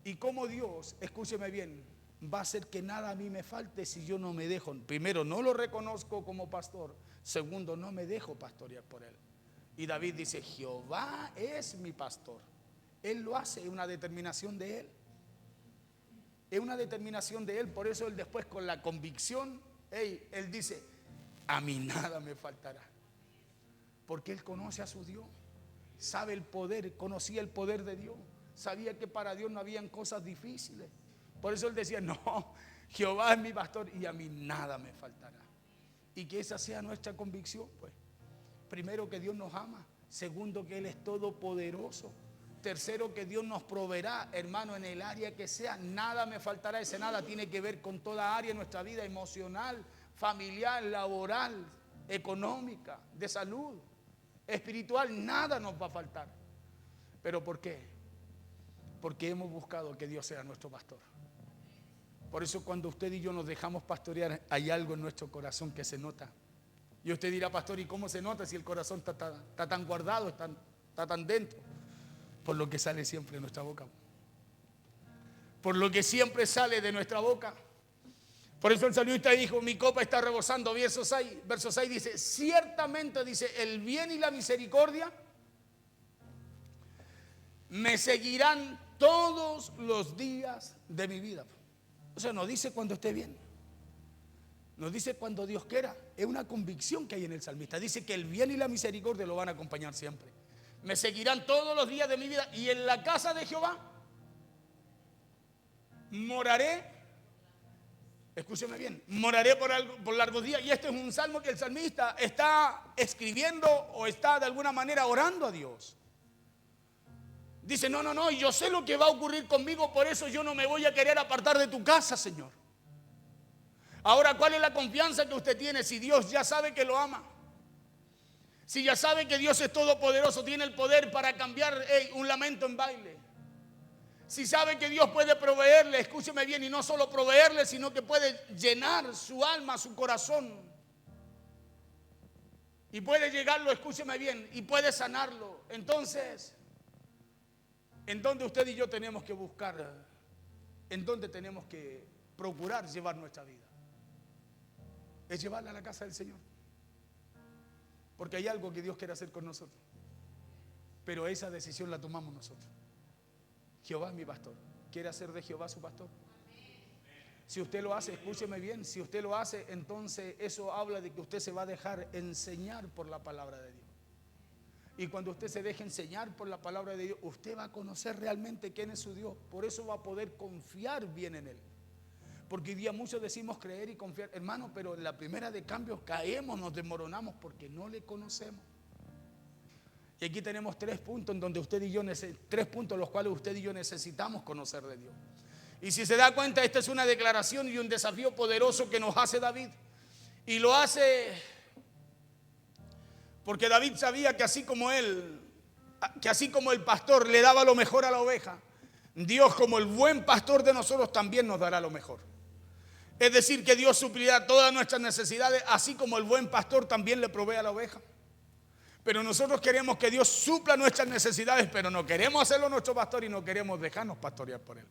Y como Dios, escúcheme bien, va a hacer que nada a mí me falte si yo no me dejo. Primero, no lo reconozco como pastor. Segundo, no me dejo pastorear por él. Y David dice: Jehová es mi pastor. Él lo hace, es una determinación de él. Es una determinación de él. Por eso él después, con la convicción, él dice: a mí nada me faltará. Porque él conoce a su Dios. Sabe el poder, conocía el poder de Dios. Sabía que para Dios no habían cosas difíciles. Por eso él decía: no, Jehová es mi pastor y a mí nada me faltará. Y que esa sea nuestra convicción, pues. Primero, que Dios nos ama. Segundo, que Él es todopoderoso. Tercero, que Dios nos proveerá, hermano, en el área que sea. Nada me faltará. Ese nada tiene que ver con toda área de nuestra vida: emocional, familiar, laboral, económica, de salud, espiritual. Nada nos va a faltar. ¿Pero por qué? Porque hemos buscado que Dios sea nuestro pastor. Por eso cuando usted y yo nos dejamos pastorear, hay algo en nuestro corazón que se nota. Y usted dirá: pastor, ¿y cómo se nota si el corazón está tan guardado, está tan dentro? Por lo que sale siempre de nuestra boca. Por lo que siempre sale de nuestra boca. Por eso el salmista dijo: mi copa está rebosando. Verso 6 dice: ciertamente, dice, el bien y la misericordia me seguirán todos los días de mi vida. O sea, no dice cuando esté bien, no dice cuando Dios quiera. Es una convicción que hay en el salmista. Dice que el bien y la misericordia lo van a acompañar siempre. Me seguirán todos los días de mi vida, y en la casa de Jehová moraré. Escúcheme bien: moraré por largos días. Y este es un salmo que el salmista está escribiendo o está de alguna manera orando a Dios. Dice: no, yo sé lo que va a ocurrir conmigo, por eso yo no me voy a querer apartar de tu casa, Señor. Ahora, ¿cuál es la confianza que usted tiene? Si Dios ya sabe que lo ama, si ya sabe que Dios es todopoderoso, tiene el poder para cambiar un lamento en baile. Si sabe que Dios puede proveerle, escúcheme bien, y no solo proveerle, sino que puede llenar su alma, su corazón. Y puede llegarlo, escúcheme bien, y puede sanarlo. Entonces, ¿en dónde usted y yo tenemos que buscar? ¿En dónde tenemos que procurar llevar nuestra vida? Es llevarla a la casa del Señor. Porque hay algo que Dios quiere hacer con nosotros. Pero esa decisión la tomamos nosotros. Jehová es mi pastor. ¿Quiere hacer de Jehová su pastor? Si usted lo hace, escúcheme bien, si usted lo hace, entonces eso habla de que usted se va a dejar enseñar por la palabra de Dios. Y cuando usted se deje enseñar por la palabra de Dios, usted va a conocer realmente quién es su Dios. Por eso va a poder confiar bien en Él. Porque hoy día muchos decimos creer y confiar, hermano, pero en la primera de cambios caemos, nos desmoronamos porque no le conocemos. Y aquí tenemos 3 puntos en donde usted y yo, 3 puntos en los cuales usted y yo necesitamos conocer de Dios. Y si se da cuenta, esta es una declaración y un desafío poderoso que nos hace David. Y lo hace porque David sabía que así como él, que así como el pastor le daba lo mejor a la oveja, Dios, como el buen pastor de nosotros, también nos dará lo mejor. Es decir, que Dios suplirá todas nuestras necesidades, así como el buen pastor también le provee a la oveja. Pero nosotros queremos que Dios supla nuestras necesidades, pero no queremos hacerlo nuestro pastor y no queremos dejarnos pastorear por Él.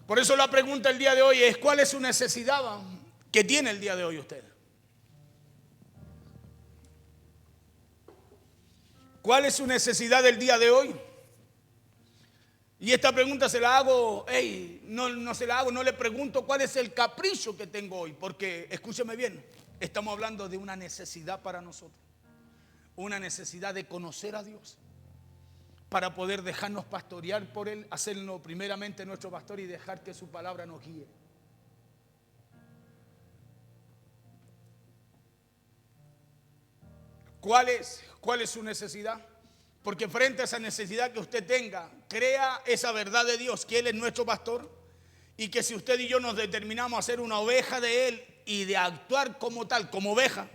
Por eso la pregunta el día de hoy es: ¿cuál es su necesidad que tiene el día de hoy usted? ¿Cuál es su necesidad del día de hoy? Y esta pregunta se la hago, no le pregunto cuál es el capricho que tengo hoy, porque escúcheme bien, estamos hablando de una necesidad para nosotros, una necesidad de conocer a Dios, para poder dejarnos pastorear por Él, hacerlo primeramente nuestro pastor y dejar que su palabra nos guíe. ¿Cuál es su necesidad? Porque frente a esa necesidad que usted tenga, crea esa verdad de Dios, que Él es nuestro pastor, y que si usted y yo nos determinamos a ser una oveja de Él y de actuar como tal, como oveja,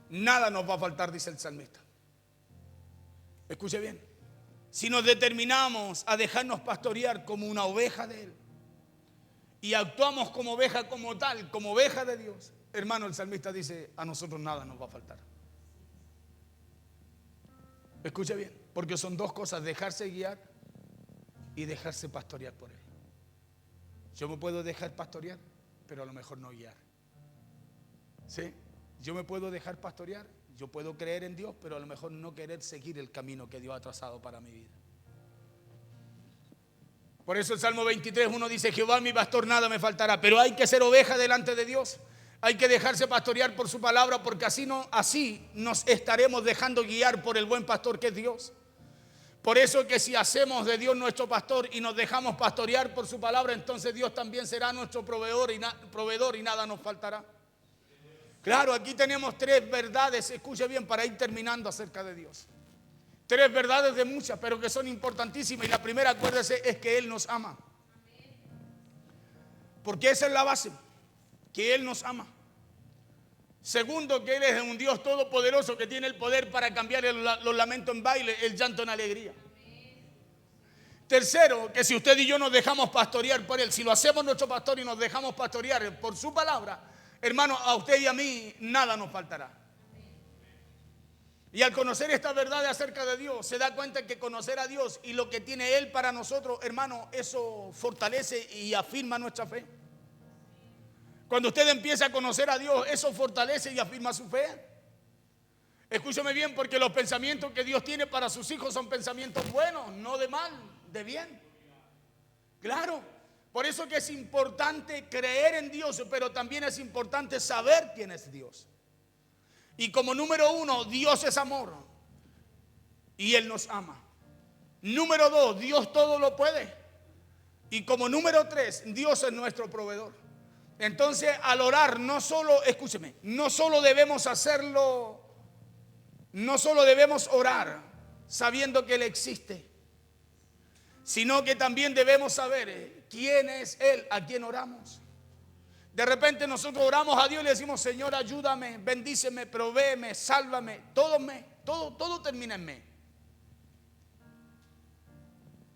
nada nos va a faltar, dice el salmista. Escuche bien. Si nos determinamos a dejarnos pastorear como una oveja de Él y actuamos como oveja como tal, como oveja de Dios, hermano, el salmista dice: a nosotros nada nos va a faltar. Escuche bien, porque son dos cosas: dejarse guiar y dejarse pastorear por Él. Yo me puedo dejar pastorear, pero a lo mejor no guiar. ¿Sí? Yo me puedo dejar pastorear, yo puedo creer en Dios, pero a lo mejor no querer seguir el camino que Dios ha trazado para mi vida. Por eso el Salmo 23:1 dice: Jehová mi pastor, nada me faltará. Pero hay que ser oveja delante de Dios. Hay que dejarse pastorear por su palabra, porque así nos estaremos dejando guiar por el buen pastor que es Dios. Por eso que si hacemos de Dios nuestro pastor y nos dejamos pastorear por su palabra, entonces Dios también será nuestro proveedor y nada nos faltará. Claro, aquí tenemos tres verdades, escuche bien, para ir terminando acerca de Dios. Tres verdades de muchas, pero que son importantísimas. Y la primera, acuérdese, es que Él nos ama. Porque esa es la base, que Él nos ama. Segundo, que Él es un Dios todopoderoso que tiene el poder para cambiar los lamentos en baile, el llanto en alegría. Tercero, que si usted y yo nos dejamos pastorear por Él, si lo hacemos nuestro pastor y nos dejamos pastorear por su palabra, hermano, a usted y a mí nada nos faltará. Y al conocer esta verdad acerca de Dios, se da cuenta que conocer a Dios y lo que tiene Él para nosotros, hermano, eso fortalece y afirma nuestra fe. Cuando usted empieza a conocer a Dios, eso fortalece y afirma su fe. Escúchame bien, porque los pensamientos que Dios tiene para sus hijos son pensamientos buenos, no de mal, de bien. Claro, por eso que es importante creer en Dios, pero también es importante saber quién es Dios. Y como número uno, Dios es amor y Él nos ama. Número dos, Dios todo lo puede. Y como número tres, Dios es nuestro proveedor. Entonces, al orar, no solo, escúcheme, no solo debemos hacerlo, no solo debemos orar sabiendo que Él existe, sino que también debemos saber quién es Él, a quien oramos. De repente nosotros oramos a Dios y le decimos: Señor, ayúdame, bendíceme, provéeme, sálvame, todo termina en mí.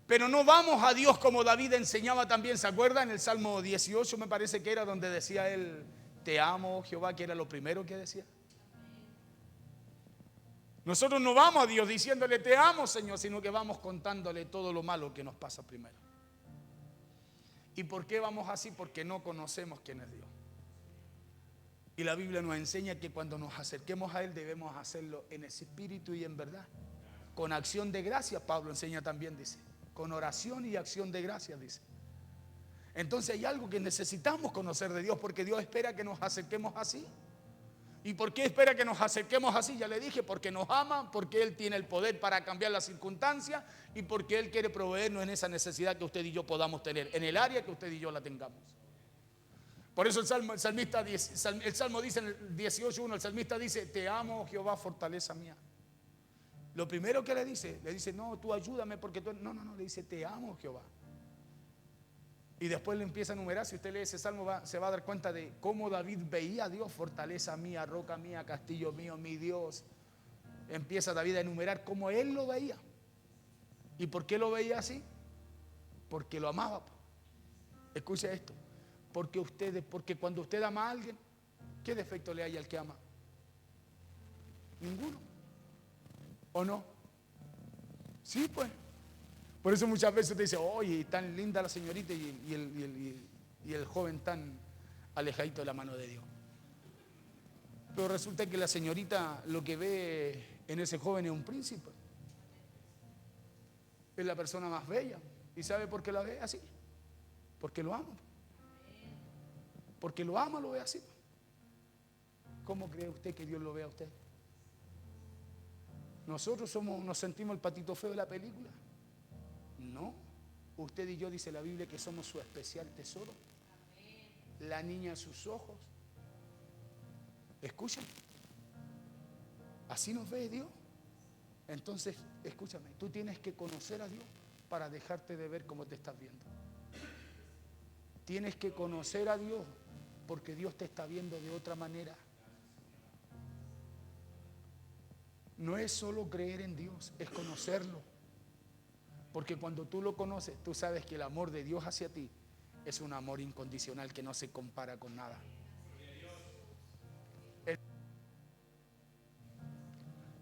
Pero no vamos a Dios como David enseñaba también, ¿se acuerdan? En el Salmo 18 me parece que era donde decía él: te amo, Jehová, que era lo primero que decía. Nosotros no vamos a Dios diciéndole: te amo, Señor, sino que vamos contándole todo lo malo que nos pasa primero. ¿Y por qué vamos así? Porque no conocemos quién es Dios. Y la Biblia nos enseña que cuando nos acerquemos a Él debemos hacerlo en espíritu y en verdad, con acción de gracia. Pablo enseña también, dice, con oración y acción de gracia, dice. Entonces hay algo que necesitamos conocer de Dios, porque Dios espera que nos acerquemos así. ¿Y por qué espera que nos acerquemos así? Ya le dije, porque nos ama, porque Él tiene el poder para cambiar las circunstancias y porque Él quiere proveernos en esa necesidad que usted y yo podamos tener, en el área que usted y yo la tengamos. Por eso el Salmo dice en el 18:1, el salmista dice: te amo, Jehová, fortaleza mía. Lo primero que le dice, no, tú ayúdame porque tú... No, le dice, te amo, Jehová. Y después le empieza a enumerar. Si usted lee ese salmo se va a dar cuenta de cómo David veía a Dios: fortaleza mía, roca mía, castillo mío, mi Dios. Empieza David a enumerar cómo él lo veía. ¿Y por qué lo veía así? Porque lo amaba. Escuche esto. Porque cuando usted ama a alguien, ¿qué defecto le hay al que ama? Ninguno. ¿O no? Sí, pues. Por eso muchas veces usted dice, oye, tan linda la señorita y el joven tan alejadito de la mano de Dios. Pero resulta que la señorita lo que ve en ese joven es un príncipe. Es la persona más bella. ¿Y sabe por qué la ve así? Porque lo ama. Porque lo ama, lo ve así. ¿Cómo cree usted que Dios lo ve a usted? ¿Nosotros nos sentimos el patito feo de la película? No. Usted y yo, dice la Biblia, que somos su especial tesoro. La niña de sus ojos. Escúchame. Así nos ve Dios. Entonces, escúchame, tú tienes que conocer a Dios para dejarte de ver como te estás viendo. Tienes que conocer a Dios porque Dios te está viendo de otra manera. No es solo creer en Dios, es conocerlo. Porque cuando tú lo conoces, tú sabes que el amor de Dios hacia ti es un amor incondicional que no se compara con nada.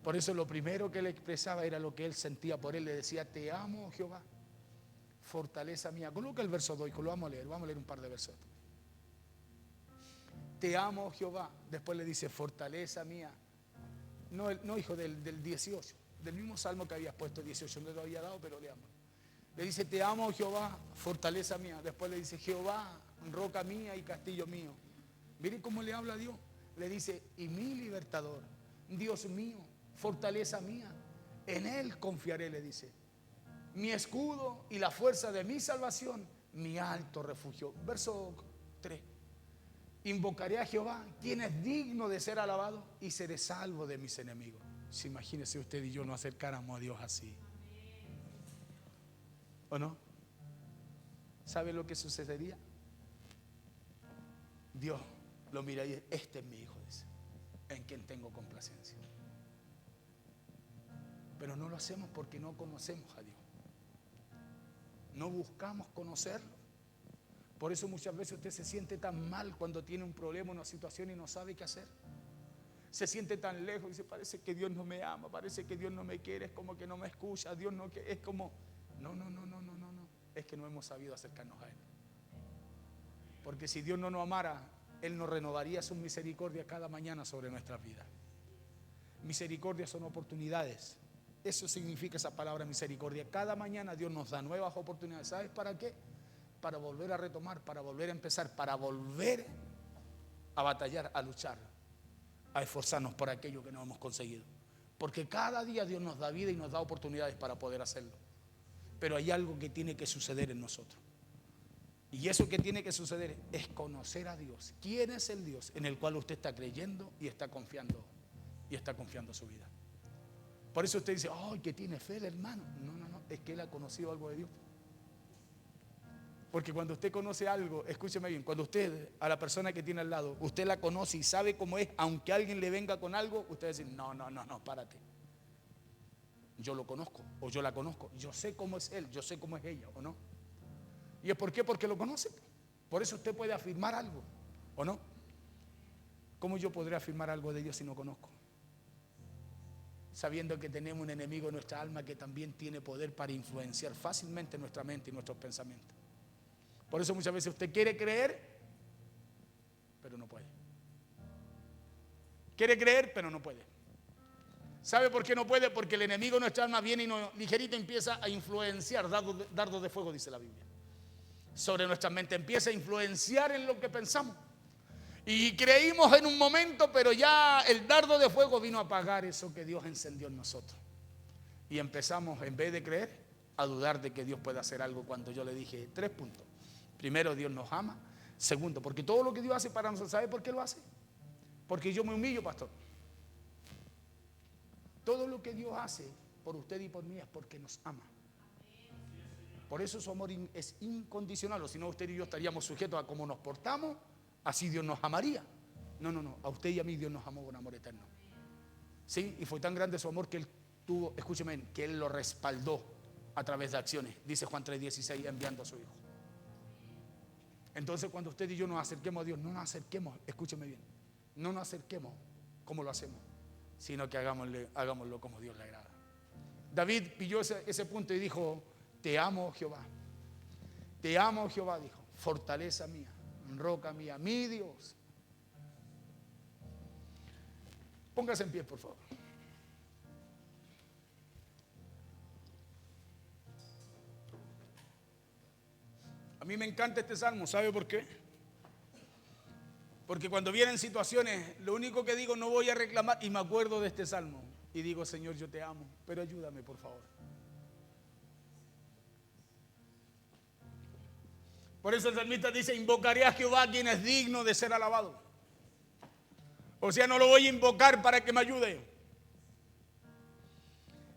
Por eso lo primero que él expresaba era lo que él sentía por él. Le decía, te amo, Jehová, fortaleza mía. Coloca el verso 2, lo vamos a leer un par de versos. Te amo, Jehová. Después le dice, fortaleza mía. No, hijo, del 18, del mismo salmo que habías puesto, 18, no lo había dado, pero le amo. Le dice, te amo, Jehová, fortaleza mía. Después le dice, Jehová, roca mía y castillo mío. Mire cómo le habla a Dios. Le dice, y mi libertador, Dios mío, fortaleza mía, en Él confiaré, le dice. Mi escudo y la fuerza de mi salvación, mi alto refugio. Verso 3. Invocaré a Jehová, quien es digno de ser alabado, y seré salvo de mis enemigos. Si imagínese usted y yo nos acercáramos a Dios así. ¿O no? ¿Sabe lo que sucedería? Dios lo mira y dice, este es mi hijo, dice, en quien tengo complacencia. Pero no lo hacemos porque no conocemos a Dios. No buscamos conocerlo. Por eso muchas veces usted se siente tan mal cuando tiene un problema, una situación y no sabe qué hacer. Se siente tan lejos y dice, parece que Dios no me ama, parece que Dios no me quiere, es como que no me escucha, Dios no, es como... No. Es que no hemos sabido acercarnos a Él. Porque si Dios no nos amara, Él nos renovaría su misericordia cada mañana sobre nuestras vidas. Misericordia son oportunidades. Eso significa esa palabra misericordia. Cada mañana Dios nos da nuevas oportunidades. ¿Sabes para qué? Para volver a retomar, para volver a empezar, para volver a batallar, a luchar, a esforzarnos por aquello que no hemos conseguido. Porque cada día Dios nos da vida y nos da oportunidades para poder hacerlo. Pero hay algo que tiene que suceder en nosotros. Y eso que tiene que suceder es conocer a Dios. ¿Quién es el Dios en el cual usted está creyendo y está confiando su vida? Por eso usted dice, ¡ay, que tiene fe el hermano! No, es que él ha conocido algo de Dios. Porque cuando usted conoce algo, escúcheme bien, cuando usted a la persona que tiene al lado, usted la conoce y sabe cómo es, aunque alguien le venga con algo, usted va a decir, no, párate. Yo lo conozco o yo la conozco, yo sé cómo es él, yo sé cómo es ella, ¿o no? ¿Y es por qué? Porque lo conoce. Por eso usted puede afirmar algo, ¿o no? ¿Cómo yo podré afirmar algo de Dios si no conozco? Sabiendo que tenemos un enemigo en nuestra alma que también tiene poder para influenciar fácilmente nuestra mente y nuestros pensamientos. Por eso muchas veces usted quiere creer, pero no puede. Quiere creer, pero no puede. ¿Sabe por qué no puede? Porque el enemigo de nuestra alma viene y nos ligerito empieza a influenciar, dardos de fuego, dice la Biblia, sobre nuestra mente. Empieza a influenciar en lo que pensamos. Y creímos en un momento, pero ya el dardo de fuego vino a apagar eso que Dios encendió en nosotros. Y empezamos, en vez de creer, a dudar de que Dios pueda hacer algo cuando yo le dije 3 puntos. Primero, Dios nos ama. Segundo, porque todo lo que Dios hace para nosotros, ¿sabe por qué lo hace? Porque yo me humillo, pastor. Todo todo lo que Dios hace por usted y por mí es porque nos ama. Por eso su amor es incondicional, o si no usted y yo estaríamos sujetos a cómo nos portamos, así Dios nos amaría. No, a usted y a mí Dios nos amó con amor eterno. Sí, y fue tan grande su amor que Él tuvo, escúcheme, que Él lo respaldó a través de acciones, dice Juan 3:16, enviando a su Hijo. Entonces cuando usted y yo nos acerquemos a Dios, no nos acerquemos, escúcheme bien, no nos acerquemos como lo hacemos, sino que hagámoslo como Dios le agrada. David pilló ese punto y dijo: te amo, Jehová. Te amo, Jehová, dijo. Fortaleza mía, roca mía, mi Dios. Póngase en pie, por favor. A mí me encanta este salmo, ¿sabe por qué? Porque cuando vienen situaciones, lo único que digo, no voy a reclamar, y me acuerdo de este salmo. Y digo: Señor, yo te amo, pero ayúdame, por favor. Por eso el salmista dice: invocaré a Jehová, quien es digno de ser alabado. O sea, no lo voy a invocar para que me ayude.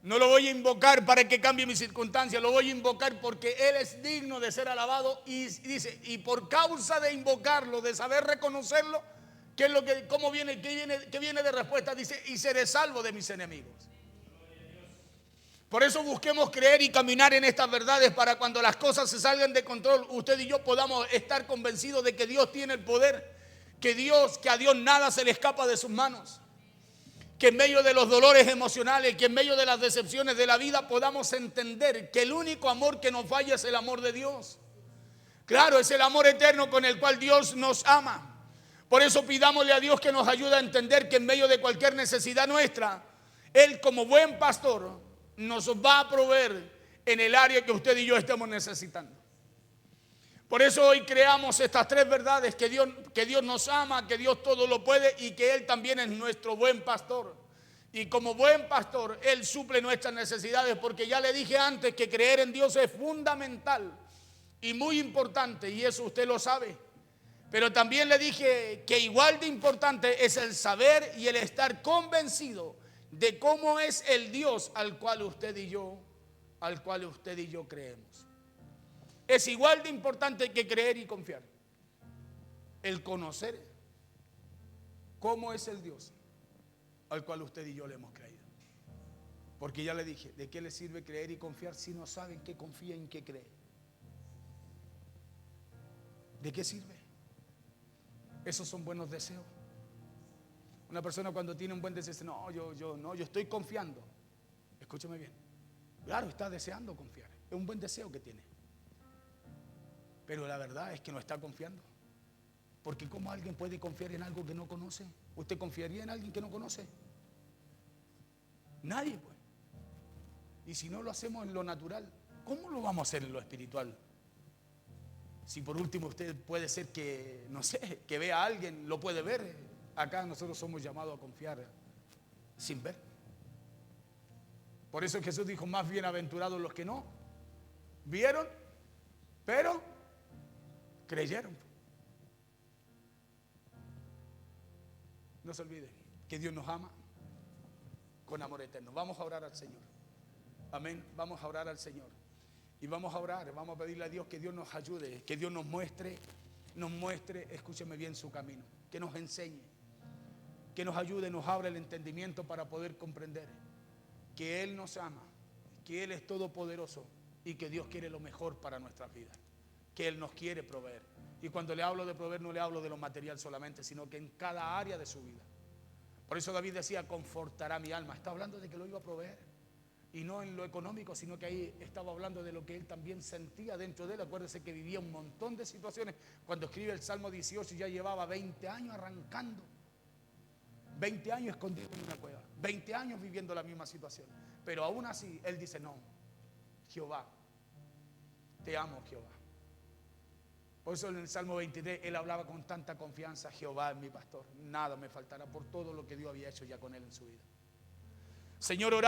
No lo voy a invocar para que cambie mi circunstancia. Lo voy a invocar porque Él es digno de ser alabado. Y dice, y por causa de invocarlo, de saber reconocerlo, ¿qué es lo que, cómo viene, qué viene de respuesta? Dice: y seré salvo de mis enemigos. Por eso busquemos creer y caminar en estas verdades, para cuando las cosas se salgan de control, usted y yo podamos estar convencidos de que Dios tiene el poder, que a Dios nada se le escapa de sus manos, que en medio de los dolores emocionales, que en medio de las decepciones de la vida, podamos entender que el único amor que nos falla es el amor de Dios. Claro, es el amor eterno con el cual Dios nos ama. Por eso pidámosle a Dios que nos ayude a entender que en medio de cualquier necesidad nuestra, Él, como buen pastor, nos va a proveer en el área que usted y yo estemos necesitando. Por eso hoy creamos estas tres verdades: que Dios nos ama, que Dios todo lo puede y que Él también es nuestro buen pastor. Y como buen pastor, Él suple nuestras necesidades, porque ya le dije antes que creer en Dios es fundamental y muy importante, y eso usted lo sabe. Pero también le dije que igual de importante es el saber y el estar convencido de cómo es el Dios al cual usted y yo creemos. Es igual de importante que creer y confiar, el conocer cómo es el Dios al cual usted y yo le hemos creído. Porque ya le dije, ¿de qué le sirve creer y confiar si no saben qué confía, en qué cree? ¿De qué sirve? Esos son buenos deseos. Una persona cuando tiene un buen deseo dice: no, yo estoy confiando. Escúchame bien. Claro, está deseando confiar. Es un buen deseo que tiene. Pero la verdad es que no está confiando. Porque ¿cómo alguien puede confiar en algo que no conoce? ¿Usted confiaría en alguien que no conoce? Nadie, pues. Y si no lo hacemos en lo natural, ¿cómo lo vamos a hacer en lo espiritual? Si por último usted puede ser que, no sé, que vea a alguien, lo puede ver. Acá nosotros somos llamados a confiar sin ver. Por eso Jesús dijo: más bienaventurados los que no vieron, pero creyeron. No se olvide que Dios nos ama con amor eterno. Vamos a orar al Señor. Amén. Vamos a orar al Señor. Y vamos a orar, vamos a pedirle a Dios que Dios nos ayude, que Dios nos muestre, escúcheme bien, su camino, que nos enseñe, que nos ayude, nos abra el entendimiento para poder comprender que Él nos ama, que Él es todopoderoso y que Dios quiere lo mejor para nuestras vidas, que Él nos quiere proveer. Y cuando le hablo de proveer, no le hablo de lo material solamente, sino que en cada área de su vida. Por eso David decía: confortará mi alma. Está hablando de que lo iba a proveer. Y no en lo económico, sino que ahí estaba hablando de lo que él también sentía dentro de él. Acuérdese que vivía un montón de situaciones. Cuando escribe el Salmo 18 ya llevaba 20 años arrancando. 20 años escondido en una cueva. 20 años viviendo la misma situación. Pero aún así, él dice: no, Jehová, te amo, Jehová. Por eso en el Salmo 23 él hablaba con tanta confianza: Jehová es mi pastor, nada me faltará, por todo lo que Dios había hecho ya con él en su vida. Señor, oramos.